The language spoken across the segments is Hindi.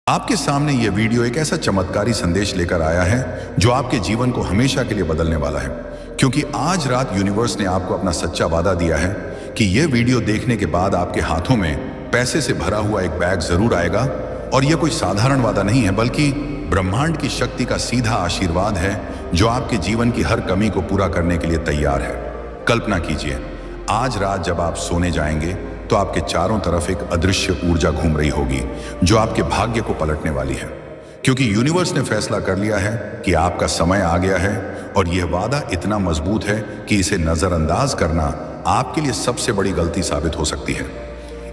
आपके सामने यह वीडियो एक ऐसा चमत्कारी संदेश लेकर आया है जो आपके जीवन को हमेशा के लिए बदलने वाला है। क्योंकि आज रात यूनिवर्स ने आपको अपना सच्चा वादा दिया है कि यह वीडियो देखने के बाद आपके हाथों में पैसे से भरा हुआ एक बैग जरूर आएगा। और यह कोई साधारण वादा नहीं है, बल्कि ब्रह्मांड की शक्ति का सीधा आशीर्वाद है जो आपके जीवन की हर कमी को पूरा करने के लिए तैयार है। कल्पना कीजिए, आज रात जब आप सोने जाएंगे तो आपके चारों तरफ एक अदृश्य ऊर्जा घूम रही होगी जो आपके भाग्य को पलटने वाली है। क्योंकि यूनिवर्स ने फैसला कर लिया है कि आपका समय आ गया है और यह वादा इतना मजबूत है कि इसे नजरअंदाज करना आपके लिए सबसे बड़ी गलती साबित हो सकती है।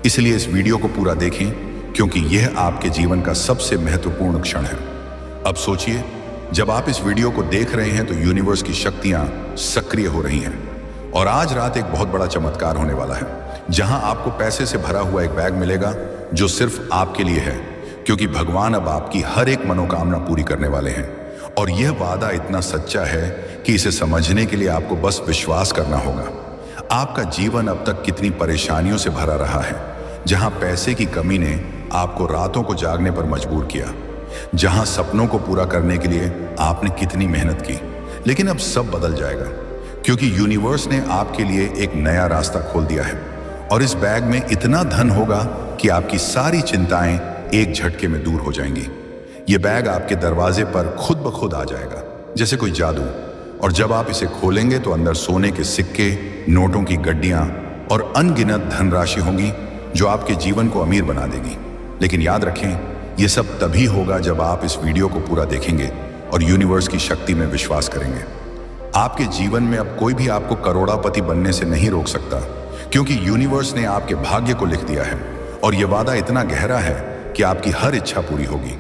इसलिए इस वीडियो को पूरा देखें, क्योंकि यह आपके जीवन का सबसे महत्वपूर्ण क्षण है। अब सोचिए, जब आप इस वीडियो को देख रहे हैं तो यूनिवर्स की शक्तियां सक्रिय हो रही हैं और आज रात एक बहुत बड़ा चमत्कार होने वाला है, जहां आपको पैसे से भरा हुआ एक बैग मिलेगा जो सिर्फ आपके लिए है। क्योंकि भगवान अब आपकी हर एक मनोकामना पूरी करने वाले हैं। और यह वादा इतना सच्चा है कि इसे समझने के लिए आपको बस विश्वास करना होगा। आपका जीवन अब तक कितनी परेशानियों से भरा रहा है, जहां पैसे की कमी ने आपको रातों को जागने पर मजबूर किया, जहां सपनों को पूरा करने के लिए आपने कितनी मेहनत की। लेकिन अब सब बदल जाएगा, क्योंकि यूनिवर्स ने आपके लिए एक नया रास्ता खोल दिया है। और इस बैग में इतना धन होगा कि आपकी सारी चिंताएं एक झटके में दूर हो जाएंगी। यह बैग आपके दरवाजे पर खुद ब खुद आ जाएगा, जैसे कोई जादू। और जब आप इसे खोलेंगे तो अंदर सोने के सिक्के, नोटों की गड्डियां और अनगिनत धनराशि होंगी जो आपके जीवन को अमीर बना देगी। लेकिन याद रखें, यह सब तभी होगा जब आप इस वीडियो को पूरा देखेंगे और यूनिवर्स की शक्ति में विश्वास करेंगे। आपके जीवन में अब कोई भी आपको करोड़पति बनने से नहीं रोक सकता, क्योंकि यूनिवर्स ने आपके भाग्य को लिख दिया है। और यह वादा इतना गहरा है कि आपकी हर इच्छा पूरी होगी,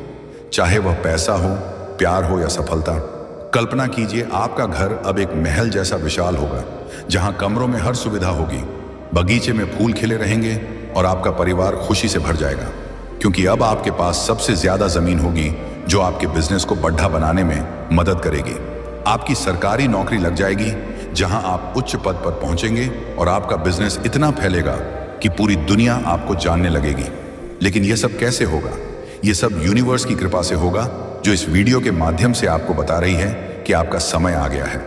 चाहे वह पैसा हो, प्यार हो या सफलता। कल्पना कीजिए, आपका घर अब एक महल जैसा विशाल होगा, जहां कमरों में हर सुविधा होगी, बगीचे में फूल खिले रहेंगे और आपका परिवार खुशी से भर जाएगा। क्योंकि अब आपके पास सबसे ज्यादा जमीन होगी जो आपके बिजनेस को बढ़ा बनाने में मदद करेगी। आपकी सरकारी नौकरी लग जाएगी, जहां आप उच्च पद पर पहुंचेंगे और आपका बिजनेस इतना फैलेगा कि पूरी दुनिया आपको जानने लगेगी। लेकिन यह सब कैसे होगा? यह सब यूनिवर्स की कृपा से होगा, जो इस वीडियो के माध्यम से आपको बता रही है कि आपका समय आ गया है।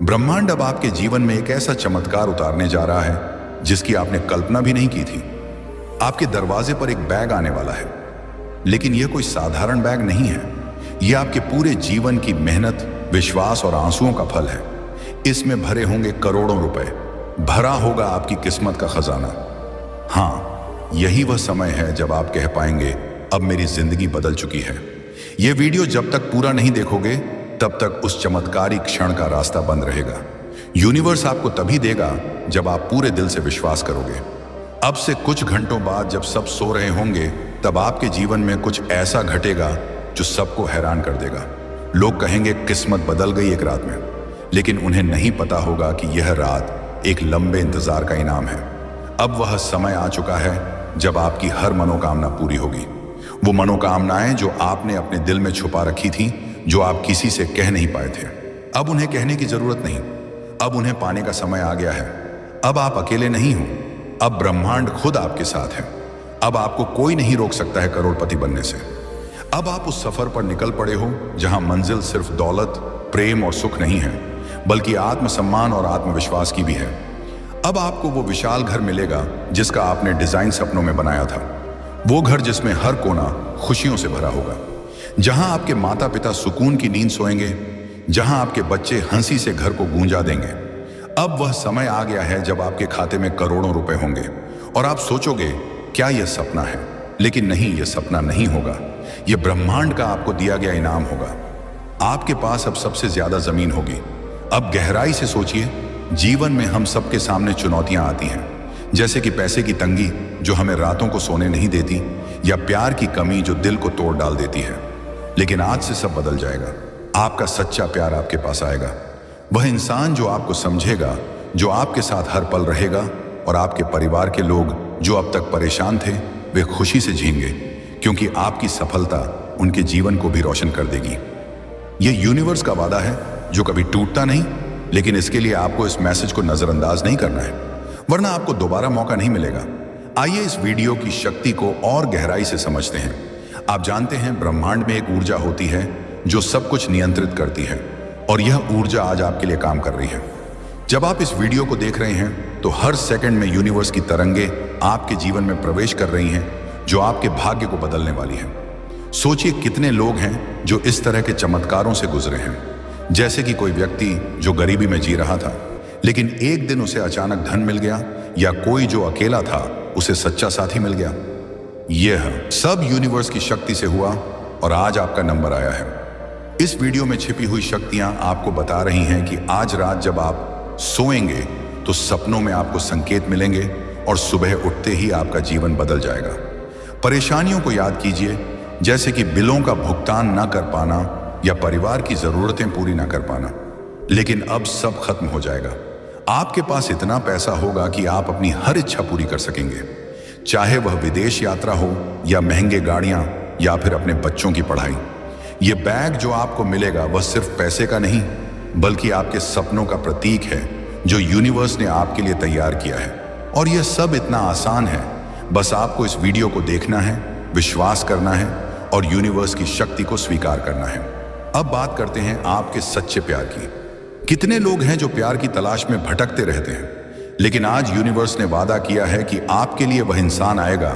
ब्रह्मांड अब आपके जीवन में एक ऐसा चमत्कार उतारने जा रहा है जिसकी आपने कल्पना भी नहीं की थी। आपके दरवाजे पर एक बैग आने वाला है, लेकिन यह कोई साधारण बैग नहीं है। यह आपके पूरे जीवन की मेहनत, विश्वास और आंसुओं का फल है। इसमें भरे होंगे करोड़ों रुपए, भरा होगा आपकी किस्मत का खजाना। हाँ, यही वह समय है जब आप कह पाएंगे, अब मेरी जिंदगी बदल चुकी है। यह वीडियो जब तक पूरा नहीं देखोगे, तब तक उस चमत्कारी क्षण का रास्ता बंद रहेगा। यूनिवर्स आपको तभी देगा जब आप पूरे दिल से विश्वास करोगे। अब से कुछ घंटों बाद जब सब सो रहे होंगे, तब आपके जीवन में कुछ ऐसा घटेगा जो सबको हैरान कर देगा। लोग कहेंगे किस्मत बदल गई एक रात में, लेकिन उन्हें नहीं पता होगा कि यह रात एक लंबे इंतजार का इनाम है। अब वह समय आ चुका है जब आपकी हर मनोकामना पूरी होगी। वो मनोकामनाएं जो आपने अपने दिल में छुपा रखी थी, जो आप किसी से कह नहीं पाए थे, अब उन्हें कहने की जरूरत नहीं। अब उन्हें पाने का समय आ गया है। अब आप अकेले नहीं हो, अब ब्रह्मांड खुद आपके साथ है। अब आपको कोई नहीं रोक सकता है करोड़पति बनने से। अब आप उस सफर पर निकल पड़े हो जहां मंजिल सिर्फ दौलत, प्रेम और सुख नहीं है, बल्कि आत्मसम्मान और आत्मविश्वास की भी है। अब आपको वो विशाल घर मिलेगा जिसका आपने डिजाइन सपनों में बनाया था। वो घर जिसमें हर कोना खुशियों से भरा होगा, जहां आपके माता पिता सुकून की नींद सोएंगे, जहां आपके बच्चे हंसी से घर को गूंजा देंगे। अब वह समय आ गया है जब आपके खाते में करोड़ों रुपए होंगे और आप सोचोगे, क्या यह सपना है? लेकिन नहीं, यह सपना नहीं होगा। यह ब्रह्मांड का आपको दिया गया इनाम होगा। आपके पास अब सबसे ज्यादा जमीन होगी। अब गहराई से सोचिए, जीवन में हम सबके सामने चुनौतियां आती हैं, जैसे कि पैसे की तंगी जो हमें रातों को सोने नहीं देती, या प्यार की कमी जो दिल को तोड़ डाल देती है। लेकिन आज से सब बदल जाएगा। आपका सच्चा प्यार आपके पास आएगा। वह इंसान जो आपको समझेगा, जो आपके साथ हर पल रहेगा, और आपके परिवार के लोग जो अब तक परेशान थे, वे खुशी से जीएंगे, क्योंकि आपकी सफलता उनके जीवन को भी रोशन कर देगी। यह यूनिवर्स का वादा है जो कभी टूटता नहीं। लेकिन इसके लिए आपको इस मैसेज को नजरअंदाज नहीं करना है, वरना आपको दोबारा मौका नहीं मिलेगा। आइए इस वीडियो की शक्ति को और गहराई से समझते हैं। आप जानते हैं ब्रह्मांड में एक ऊर्जा होती है जो सब कुछ नियंत्रित करती है, और यह ऊर्जा आज आपके लिए काम कर रही है। जब आप इस वीडियो को देख रहे हैं तो हर सेकंड में यूनिवर्स की तरंगे आपके जीवन में प्रवेश कर रही हैं, जो आपके भाग्य को बदलने वाली हैं। सोचिए कितने लोग हैं जो इस तरह के चमत्कारों से गुजरे हैं। जैसे कि कोई व्यक्ति जो गरीबी में जी रहा था, लेकिन एक दिन उसे अचानक धन मिल गया, या कोई जो अकेला था उसे सच्चा साथी मिल गया। यह सब यूनिवर्स की शक्ति से हुआ और आज आपका नंबर आया है। इस वीडियो में छिपी हुई शक्तियां आपको बता रही हैं कि आज रात जब आप सोएंगे तो सपनों में आपको संकेत मिलेंगे और सुबह उठते ही आपका जीवन बदल जाएगा। परेशानियों को याद कीजिए, जैसे कि बिलों का भुगतान न कर पाना या परिवार की जरूरतें पूरी ना कर पाना, लेकिन अब सब खत्म हो जाएगा। आपके पास इतना पैसा होगा कि आप अपनी हर इच्छा पूरी कर सकेंगे, चाहे वह विदेश यात्रा हो या महंगे गाड़ियां या फिर अपने बच्चों की पढ़ाई। यह बैग जो आपको मिलेगा वह सिर्फ पैसे का नहीं, बल्कि आपके सपनों का प्रतीक है जो यूनिवर्स ने आपके लिए तैयार किया है। और यह सब इतना आसान है, बस आपको इस वीडियो को देखना है, विश्वास करना है और यूनिवर्स की शक्ति को स्वीकार करना है। अब बात करते हैं आपके सच्चे प्यार की। कितने लोग हैं जो प्यार की तलाश में भटकते रहते हैं, लेकिन आज यूनिवर्स ने वादा किया है कि आपके लिए वह इंसान आएगा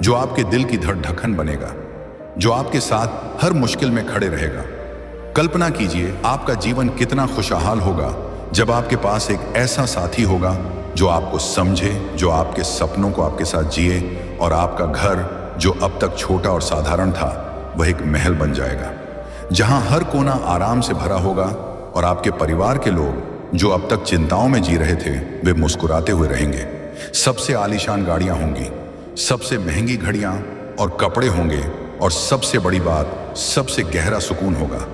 जो आपके दिल की धड़कन बनेगा, जो आपके साथ हर मुश्किल में खड़े रहेगा। कल्पना कीजिए आपका जीवन कितना खुशहाल होगा जब आपके पास एक ऐसा साथी होगा जो आपको समझे, जो आपके सपनों को आपके साथ जिए, और आपका घर जो अब तक छोटा और साधारण था वह एक महल बन जाएगा, जहां हर कोना आराम से भरा होगा और आपके परिवार के लोग जो अब तक चिंताओं में जी रहे थे वे मुस्कुराते हुए रहेंगे। सबसे आलीशान गाड़ियां होंगी, सबसे महंगी घड़ियां और कपड़े होंगे, और सबसे बड़ी बात, सबसे गहरा सुकून होगा।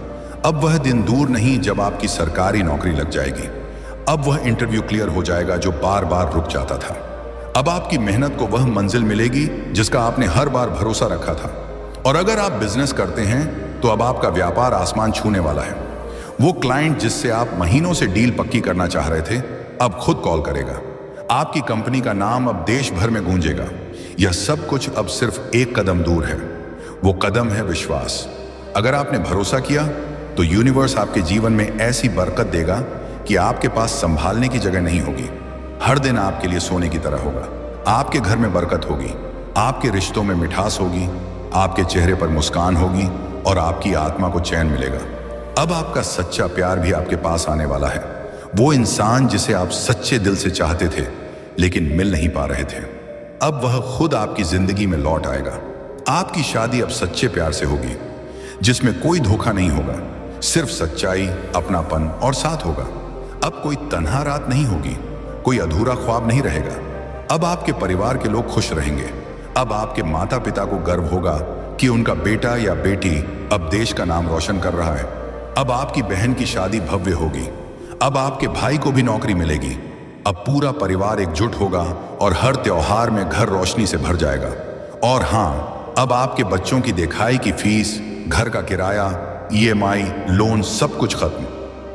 अब वह दिन दूर नहीं जब आपकी सरकारी नौकरी लग जाएगी। अब वह इंटरव्यू क्लियर हो जाएगा जो बार बार रुक जाता था। अब आपकी मेहनत को वह मंजिल मिलेगी जिसका आपने हर बार भरोसा रखा था। और अगर आप बिजनेस करते हैं तो अब आपका व्यापार आसमान छूने वाला है। वो क्लाइंट जिससे आप महीनों से डील पक्की करना चाह रहे थे अब खुद कॉल करेगा। आपकी कंपनी का नाम अब देश भर में गूंजेगा। यह सब कुछ अब सिर्फ एक कदम दूर है। वो कदम है विश्वास। अगर आपने भरोसा किया तो यूनिवर्स आपके जीवन में ऐसी बरकत देगा कि आपके पास संभालने की जगह नहीं होगी। हर दिन आपके लिए सोने की तरह होगा। आपके घर में बरकत होगी, आपके रिश्तों में मिठास होगी, आपके चेहरे पर मुस्कान होगी और आपकी आत्मा को चैन मिलेगा। अब आपका सच्चा प्यार भी आपके पास आने वाला है। वो इंसान जिसे आप सच्चे दिल से चाहते थे लेकिन मिल नहीं पा रहे थे, अब वह खुद आपकी जिंदगी में लौट आएगा। आपकी शादी अब सच्चे प्यार से होगी, जिसमें कोई धोखा नहीं होगा, सिर्फ सच्चाई, अपनापन और साथ होगा। अब कोई तन्हा रात नहीं होगी, कोई अधूरा ख्वाब नहीं रहेगा। अब आपके परिवार के लोग खुश रहेंगे। अब आपके माता पिता को गर्व होगा कि उनका बेटा या बेटी अब देश का नाम रोशन कर रहा है। अब आपकी बहन की शादी भव्य होगी। अब आपके भाई को भी नौकरी मिलेगी। अब पूरा परिवार एकजुट होगा और हर त्योहार में घर रोशनी से भर जाएगा। और हाँ, अब आपके बच्चों की दिखाई की फीस, घर का किराया, EMI, लोन, सब कुछ खत्म।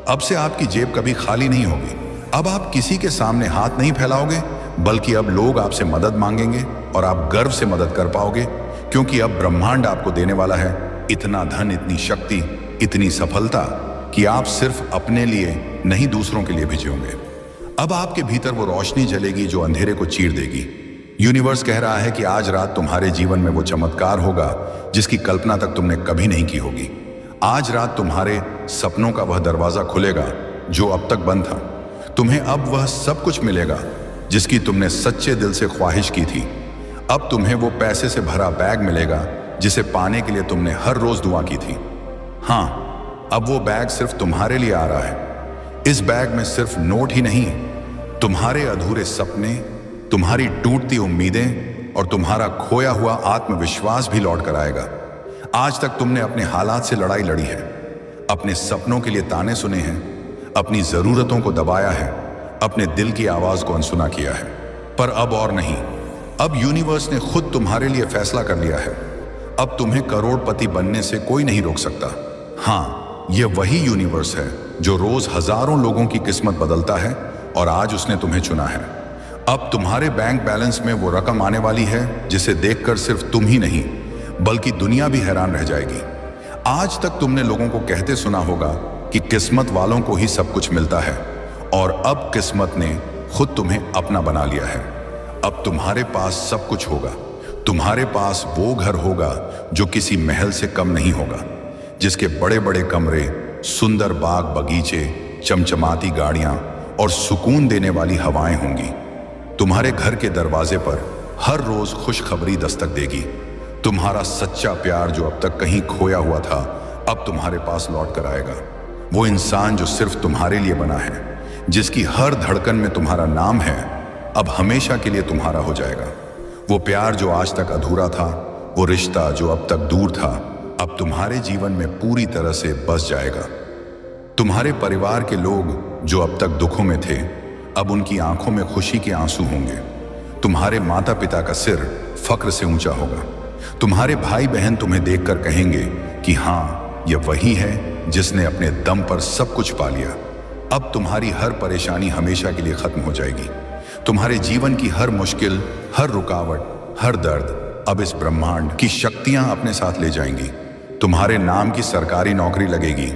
अब से आपकी जेब कभी खाली नहीं होगी। अब आप किसी के सामने हाथ नहीं फैलाओगे, बल्कि अब लोग आपसे मदद मांगेंगे और आप गर्व से मदद कर पाओगे, क्योंकि अब ब्रह्मांड आपको देने वाला है इतना धन, इतनी शक्ति, इतनी सफलता कि आप सिर्फ अपने लिए नहीं दूसरों के लिए भी जियोगे। अब आपके भीतर वो रोशनी जलेगी जो अंधेरे को चीर देगी। यूनिवर्स कह रहा है कि आज रात तुम्हारे जीवन में वो चमत्कार होगा जिसकी कल्पना तक तुमने कभी नहीं की होगी। आज रात तुम्हारे सपनों का वह दरवाजा खुलेगा जो अब तक बंद था। तुम्हें अब वह सब कुछ मिलेगा जिसकी तुमने सच्चे दिल से ख्वाहिश की थी। अब तुम्हें वो पैसे से भरा बैग मिलेगा जिसे पाने के लिए तुमने हर रोज दुआ की थी। हाँ, अब वो बैग सिर्फ तुम्हारे लिए आ रहा है। इस बैग में सिर्फ नोट ही नहीं, तुम्हारे अधूरे सपने, तुम्हारी टूटती उम्मीदें और तुम्हारा खोया हुआ आत्मविश्वास भी लौट कर आएगा। आज तक तुमने अपने हालात से लड़ाई लड़ी है, अपने सपनों के लिए ताने सुने हैं, अपनी जरूरतों को दबाया है, अपने दिल की आवाज को अनसुना किया है। पर अब और नहीं। अब यूनिवर्स ने खुद तुम्हारे लिए फैसला कर लिया है। अब तुम्हें करोड़पति बनने से कोई नहीं रोक सकता। हाँ, यह वही यूनिवर्स है जो रोज हजारों लोगों की किस्मत बदलता है, और आज उसने तुम्हें चुना है। अब तुम्हारे बैंक बैलेंस में वो रकम आने वाली है जिसे देखकर सिर्फ तुम ही नहीं बल्कि दुनिया भी हैरान रह जाएगी। आज तक तुमने लोगों को कहते सुना होगा कि किस्मत वालों को ही सब कुछ मिलता है, और अब किस्मत ने खुद तुम्हें अपना बना लिया है। अब तुम्हारे पास सब कुछ होगा। तुम्हारे पास वो घर होगा जो किसी महल से कम नहीं होगा, जिसके बड़े बड़े कमरे, सुंदर बाग बगीचे, चमचमाती गाड़ियां और सुकून देने वाली हवाएं होंगी। तुम्हारे घर के दरवाजे पर हर रोज खुशखबरी दस्तक देगी। तुम्हारा सच्चा प्यार जो अब तक कहीं खोया हुआ था, अब तुम्हारे पास लौट कर आएगा। वो इंसान जो सिर्फ तुम्हारे लिए बना है, जिसकी हर धड़कन में तुम्हारा नाम है, अब हमेशा के लिए तुम्हारा हो जाएगा। वो प्यार जो आज तक अधूरा था, वो रिश्ता जो अब तक दूर था, अब तुम्हारे जीवन में पूरी तरह से बस जाएगा। तुम्हारे परिवार के लोग जो अब तक दुखों में थे, अब उनकी आंखों में खुशी के आंसू होंगे। तुम्हारे माता पिता का सिर फक्र से ऊंचा होगा। तुम्हारे भाई बहन तुम्हें देखकर कहेंगे कि हाँ, यह वही है जिसने अपने दम पर सब कुछ पा लिया। अब तुम्हारी हर परेशानी हमेशा के लिए खत्म हो जाएगी। तुम्हारे जीवन की हर मुश्किल, हर रुकावट, हर दर्द अब इस ब्रह्मांड की शक्तियां अपने साथ ले जाएंगी। तुम्हारे नाम की सरकारी नौकरी लगेगी।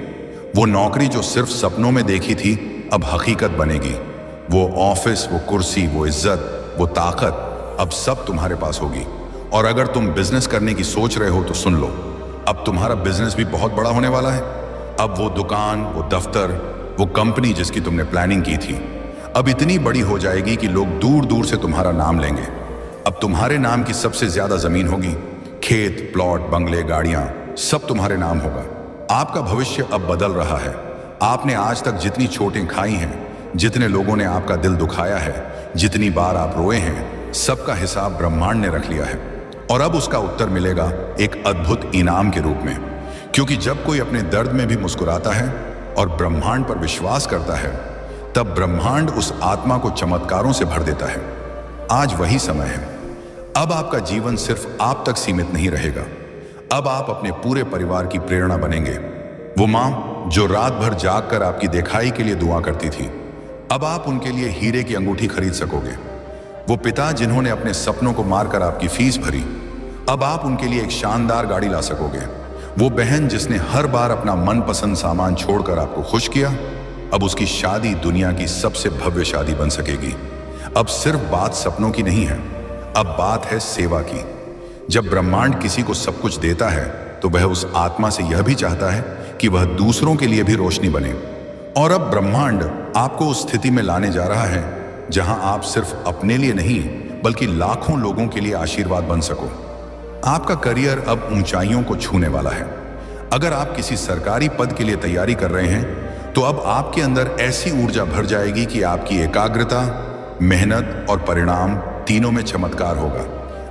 वो नौकरी जो सिर्फ सपनों में देखी थी, अब हकीकत बनेगी। वो ऑफिस, वो कुर्सी, वो इज्जत, वो ताकत अब सब तुम्हारे पास होगी। और अगर तुम बिजनेस करने की सोच रहे हो तो सुन लो, अब तुम्हारा बिजनेस भी बहुत बड़ा होने वाला है। अब वो दुकान, वो दफ्तर, वो कंपनी जिसकी तुमने प्लानिंग की थी, अब इतनी बड़ी हो जाएगी कि लोग दूर दूर से तुम्हारा नाम लेंगे। अब तुम्हारे नाम की सबसे ज्यादा जमीन होगी। खेत, प्लॉट, बंगले, गाड़ियां, सब तुम्हारे नाम होगा। आपका भविष्य अब बदल रहा है। आपने आज तक जितनी चोटें खाई हैं, जितने लोगों ने आपका दिल दुखाया है, जितनी बार आप रोए हैं, सबका हिसाब ब्रह्मांड ने रख लिया है। और अब उसका उत्तर मिलेगा एक अद्भुत इनाम के रूप में। क्योंकि जब कोई अपने दर्द में भी मुस्कुराता है और ब्रह्मांड पर विश्वास करता है, तब ब्रह्मांड उस आत्मा को चमत्कारों से भर देता है। आज वही समय है। अब आपका जीवन सिर्फ आप तक सीमित नहीं रहेगा। अब आप अपने पूरे परिवार की प्रेरणा बनेंगे। वो माँ जो रात भर जाग कर आपकी दिखाई के लिए दुआ करती थी, अब आप उनके लिए हीरे की अंगूठी खरीद सकोगे। वो पिता जिन्होंने अपने सपनों को मारकर आपकी फीस भरी, अब आप उनके लिए एक शानदार गाड़ी ला सकोगे। वो बहन जिसने हर बार अपना मनपसंद सामान छोड़कर आपको खुश किया, अब उसकी शादी दुनिया की सबसे भव्य शादी बन सकेगी। अब सिर्फ बात सपनों की नहीं है, अब बात है सेवा की। जब ब्रह्मांड किसी को सब कुछ देता है, तो वह उस आत्मा से यह भी चाहता है कि वह दूसरों के लिए भी रोशनी बने। और अब ब्रह्मांड आपको उस स्थिति में लाने जा रहा है जहां आप सिर्फ अपने लिए नहीं, बल्कि लाखों लोगों के लिए आशीर्वाद बन सको। आपका करियर अब ऊंचाइयों को छूने वाला है। अगर आप किसी सरकारी पद के लिए तैयारी कर रहे हैं, तो अब आपके अंदर ऐसी ऊर्जा भर जाएगी कि आपकी एकाग्रता, मेहनत और परिणाम तीनों में चमत्कार होगा।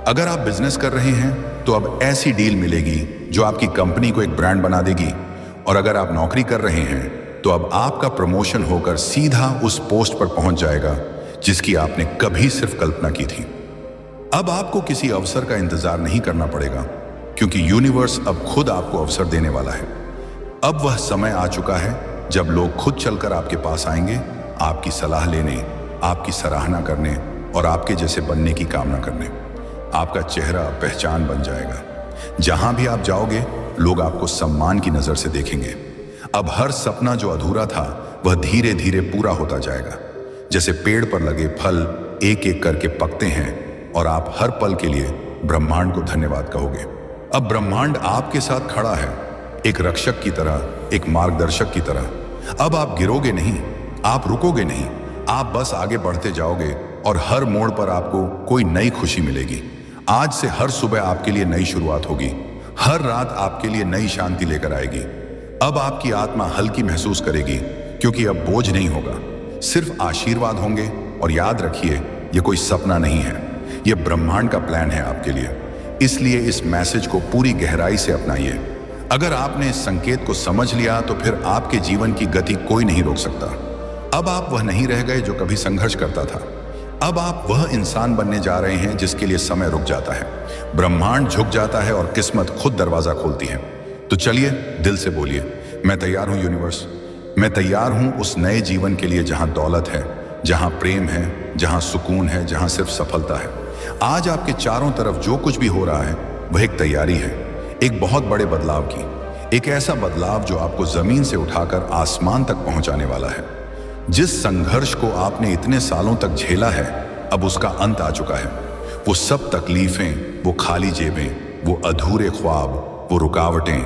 अगर आप बिजनेस कर रहे हैं, तो अब ऐसी डील मिलेगी जो आपकी कंपनी को एक ब्रांड बना देगी। और अगर आप नौकरी कर रहे हैं, तो अब आपका प्रमोशन होकर सीधा उस पोस्ट पर पहुंच जाएगा जिसकी आपने कभी सिर्फ कल्पना की थी। अब आपको किसी अवसर का इंतजार नहीं करना पड़ेगा, क्योंकि यूनिवर्स अब खुद आपको अवसर देने वाला है। अब वह समय आ चुका है जब लोग खुद चलकर आपके पास आएंगे, आपकी सलाह लेने, आपकी सराहना करने और आपके जैसे बनने की कामना करने। आपका चेहरा पहचान बन जाएगा। जहां भी आप जाओगे, लोग आपको सम्मान की नजर से देखेंगे। अब हर सपना जो अधूरा था, वह धीरे धीरे पूरा होता जाएगा। जैसे पेड़ पर लगे फल एक एक करके पकते हैं और आप हर पल के लिए ब्रह्मांड को धन्यवाद कहोगे। अब ब्रह्मांड आपके साथ खड़ा है, एक रक्षक की तरह, एक मार्गदर्शक की तरह। अब आप गिरोगे नहीं, आप रुकोगे नहीं, आप बस आगे बढ़ते जाओगे और हर मोड़ पर आपको कोई नई खुशी मिलेगी। आज से हर सुबह आपके लिए नई शुरुआत होगी। हर रात आपके लिए नई शांति लेकर आएगी। अब आपकी आत्मा हल्की महसूस करेगी, क्योंकि अब बोझ नहीं होगा, सिर्फ आशीर्वाद होंगे। और याद रखिए, यह कोई सपना नहीं है, यह ब्रह्मांड का प्लान है आपके लिए। इसलिए इस मैसेज को पूरी गहराई से अपनाइए। अगर आपने इस संकेत को समझ लिया, तो फिर आपके जीवन की गति कोई नहीं रोक सकता। अब आप वह नहीं रह गए जो कभी संघर्ष करता था। अब आप वह इंसान बनने जा रहे हैं जिसके लिए समय रुक जाता है, ब्रह्मांड झुक जाता है और किस्मत खुद दरवाजा खोलती है। तो चलिए, दिल से बोलिए, मैं तैयार हूं यूनिवर्स। मैं तैयार हूं उस नए जीवन के लिए जहां दौलत है, जहां प्रेम है, जहां सुकून है, जहां सिर्फ सफलता है। आज आपके चारों तरफ जो कुछ भी हो रहा है, वह एक तैयारी है, एक बहुत बड़े बदलाव की, एक ऐसा बदलाव जो आपको जमीन से उठाकर आसमान तक पहुंचाने वाला है। जिस संघर्ष को आपने इतने सालों तक झेला है, अब उसका अंत आ चुका है। वो सब तकलीफें, वो खाली जेबें, वो अधूरे ख्वाब, वो रुकावटें,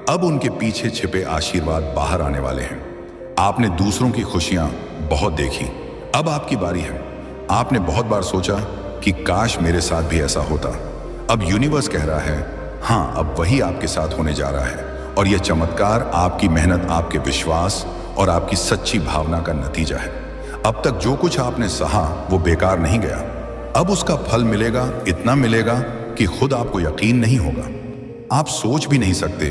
अब उनके पीछे छिपे आशीर्वाद बाहर आने वाले हैं। आपने दूसरों की खुशियां बहुत देखी, अब आपकी बारी है। आपने बहुत बार सोचा कि काश मेरे साथ भी ऐसा होता। अब यूनिवर्स कह रहा है, हाँ, अब वही आपके साथ होने जा रहा है। और यह चमत्कार आपकी मेहनत, आपके विश्वास और आपकी सच्ची भावना का नतीजा है। अब तक जो कुछ आपने सहा वो बेकार नहीं गया। अब उसका फल मिलेगा, इतना मिलेगा कि खुद आपको यकीन नहीं होगा। आप सोच भी नहीं सकते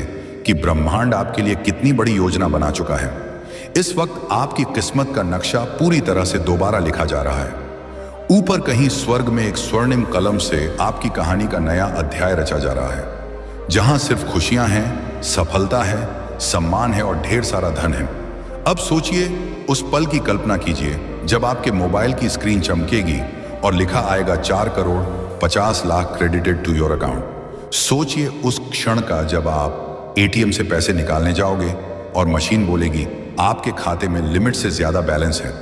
कि ब्रह्मांड आपके लिए कितनी बड़ी योजना बना चुका है। इस वक्त आपकी किस्मत का नक्शा पूरी तरह से दोबारा लिखा जा रहा है। ऊपर कहीं स्वर्ग में एक स्वर्णिम कलम से आपकी कहानी का नया अध्याय रचा जा रहा है, जहां सिर्फ खुशियां हैं, सफलता है, सम्मान है और ढेर सारा धन है। अब सोचिए, उस पल की कल्पना कीजिए जब आपके मोबाइल की स्क्रीन चमकेगी और लिखा आएगा 4,50,00,000 क्रेडिटेड टू योर अकाउंट। सोचिए उस क्षण का जब आप एटीएम से पैसे निकालने जाओगे और मशीन बोलेगी, आपके खाते में लिमिट से ज्यादा बैलेंस है।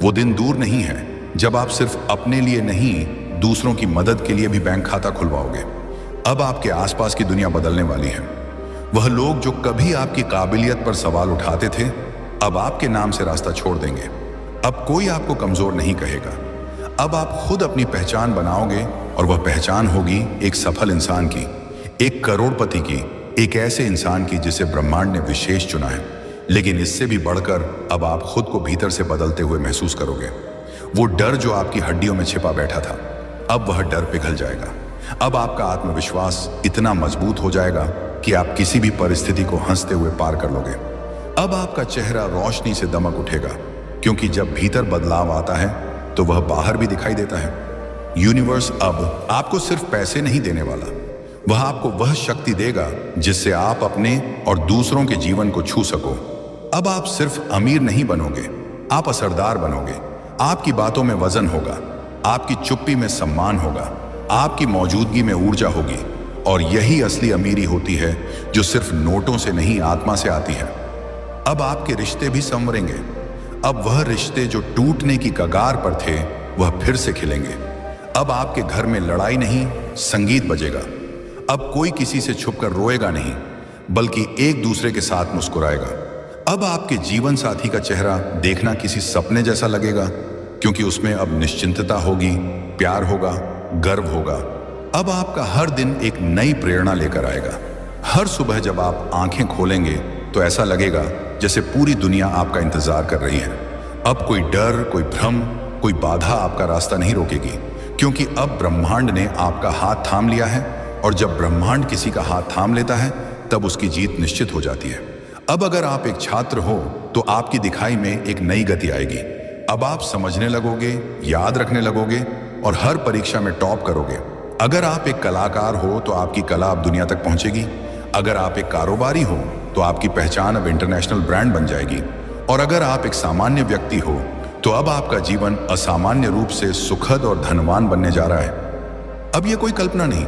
वो दिन दूर नहीं है जब आप सिर्फ अपने लिए नहीं, दूसरों की मदद के लिए भी बैंक खाता खुलवाओगे। अब आपके आसपास की दुनिया बदलने वाली है। वह लोग जो कभी आपकी काबिलियत पर सवाल उठाते थे, अब आपके नाम से रास्ता छोड़ देंगे। अब कोई आपको कमजोर नहीं कहेगा। अब आप खुद अपनी पहचान बनाओगे और वह पहचान होगी एक सफल इंसान की, एक करोड़पति की, एक ऐसे इंसान की जिसे ब्रह्मांड ने विशेष चुना है। लेकिन इससे भी बढ़कर अब आप खुद को भीतर से बदलते हुए महसूस करोगे। वो डर जो आपकी हड्डियों में छिपा बैठा था, अब वह डर पिघल जाएगा। अब आपका आत्मविश्वास इतना मजबूत हो जाएगा कि आप किसी भी परिस्थिति को हंसते हुए पार कर लोगे। अब आपका चेहरा रोशनी से दमक उठेगा, क्योंकि जब भीतर बदलाव आता है तो वह बाहर भी दिखाई देता है। यूनिवर्स अब आपको सिर्फ पैसे नहीं देने वाला, वह आपको वह शक्ति देगा जिससे आप अपने और दूसरों के जीवन को छू सको। अब आप सिर्फ अमीर नहीं बनोगे, आप असरदार बनोगे। आपकी बातों में वजन होगा, आपकी चुप्पी में सम्मान होगा, आपकी मौजूदगी में ऊर्जा होगी। और यही असली अमीरी होती है, जो सिर्फ नोटों से नहीं, आत्मा से आती है। अब आपके रिश्ते भी संवरेंगे। अब वह रिश्ते जो टूटने की कगार पर थे, वह फिर से खिलेंगे। अब आपके घर में लड़ाई नहीं, संगीत बजेगा। अब कोई किसी से छुपकर रोएगा नहीं, बल्कि एक दूसरे के साथ मुस्कुराएगा। अब आपके जीवन साथी का चेहरा देखना किसी सपने जैसा लगेगा, क्योंकि उसमें अब निश्चिंतता होगी, प्यार होगा, गर्व होगा। अब आपका हर दिन एक नई प्रेरणा लेकर आएगा। हर सुबह जब आप आंखें खोलेंगे तो ऐसा लगेगा जैसे पूरी दुनिया आपका इंतजार कर रही है। अब कोई डर, कोई भ्रम, कोई बाधा आपका रास्ता नहीं रोकेगी, क्योंकि अब ब्रह्मांड ने आपका हाथ थाम लिया है। और जब ब्रह्मांड किसी का हाथ थाम लेता है, तब उसकी जीत निश्चित हो जाती है। अब अगर आप एक छात्र हो तो आपकी दिखाई में एक नई गति आएगी। अब आप समझने लगोगे, याद रखने लगोगे और हर परीक्षा में टॉप करोगे। अगर आप एक कलाकार हो तो आपकी कला अब दुनिया तक पहुंचेगी। अगर आप एक कारोबारी हो तो आपकी पहचान अब इंटरनेशनल ब्रांड बन जाएगी। और अगर आप एक सामान्य व्यक्ति हो तो अब आपका जीवन असामान्य रूप से सुखद और धनवान बनने जा रहा है। अब यह कोई कल्पना नहीं,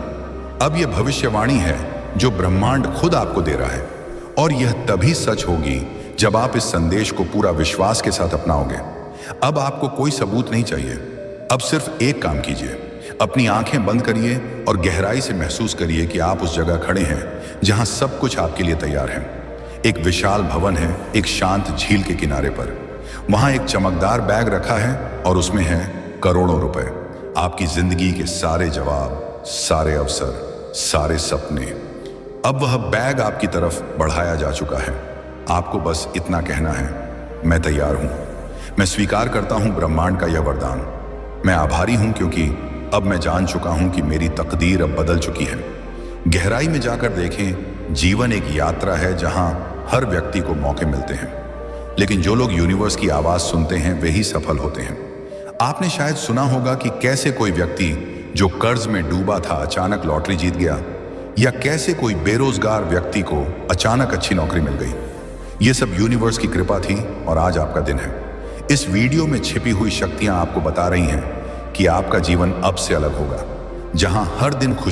अब यह भविष्यवाणी है जो ब्रह्मांड खुद आपको दे रहा है। और यह तभी सच होगी जब आप इस संदेश को पूरा विश्वास के साथ अपनाओगे। अब आपको कोई सबूत नहीं चाहिए। अब सिर्फ एक काम कीजिए, अपनी आंखें बंद करिए और गहराई से महसूस करिए कि आप उस जगह खड़े हैं जहां सब कुछ आपके लिए तैयार है। एक विशाल भवन है, एक शांत झील के किनारे पर। वहां एक चमकदार बैग रखा है और उसमें है करोड़ों रुपए। आपकी जिंदगी के सारे जवाब, सारे अवसर, सारे सपने। अब वह बैग आपकी तरफ बढ़ाया जा चुका है। आपको बस इतना कहना है, मैं तैयार हूं। मैं स्वीकार करता हूं ब्रह्मांड का यह वरदान। मैं आभारी हूं क्योंकि अब मैं जान चुका हूं कि मेरी तकदीर अब बदल चुकी है। गहराई में जाकर देखें, जीवन एक यात्रा है जहां हर व्यक्ति को मौके मिलते हैं, लेकिन जो लोग यूनिवर्स की आवाज सुनते हैं वे ही सफल होते हैं। आपने शायद सुना होगा कि कैसे कोई व्यक्ति जो कर्ज में डूबा था अचानक लॉटरी जीत गया, या कैसे कोई बेरोजगार व्यक्ति को अचानक अच्छी नौकरी मिल गई। ये सब यूनिवर्स की कृपा थी और आज आपका दिन है। इस वीडियो में छिपी हुई शक्तियां आपको बता रही हैं कि आपका जीवन अब से अलग होगा, जहां हर दिन खुशी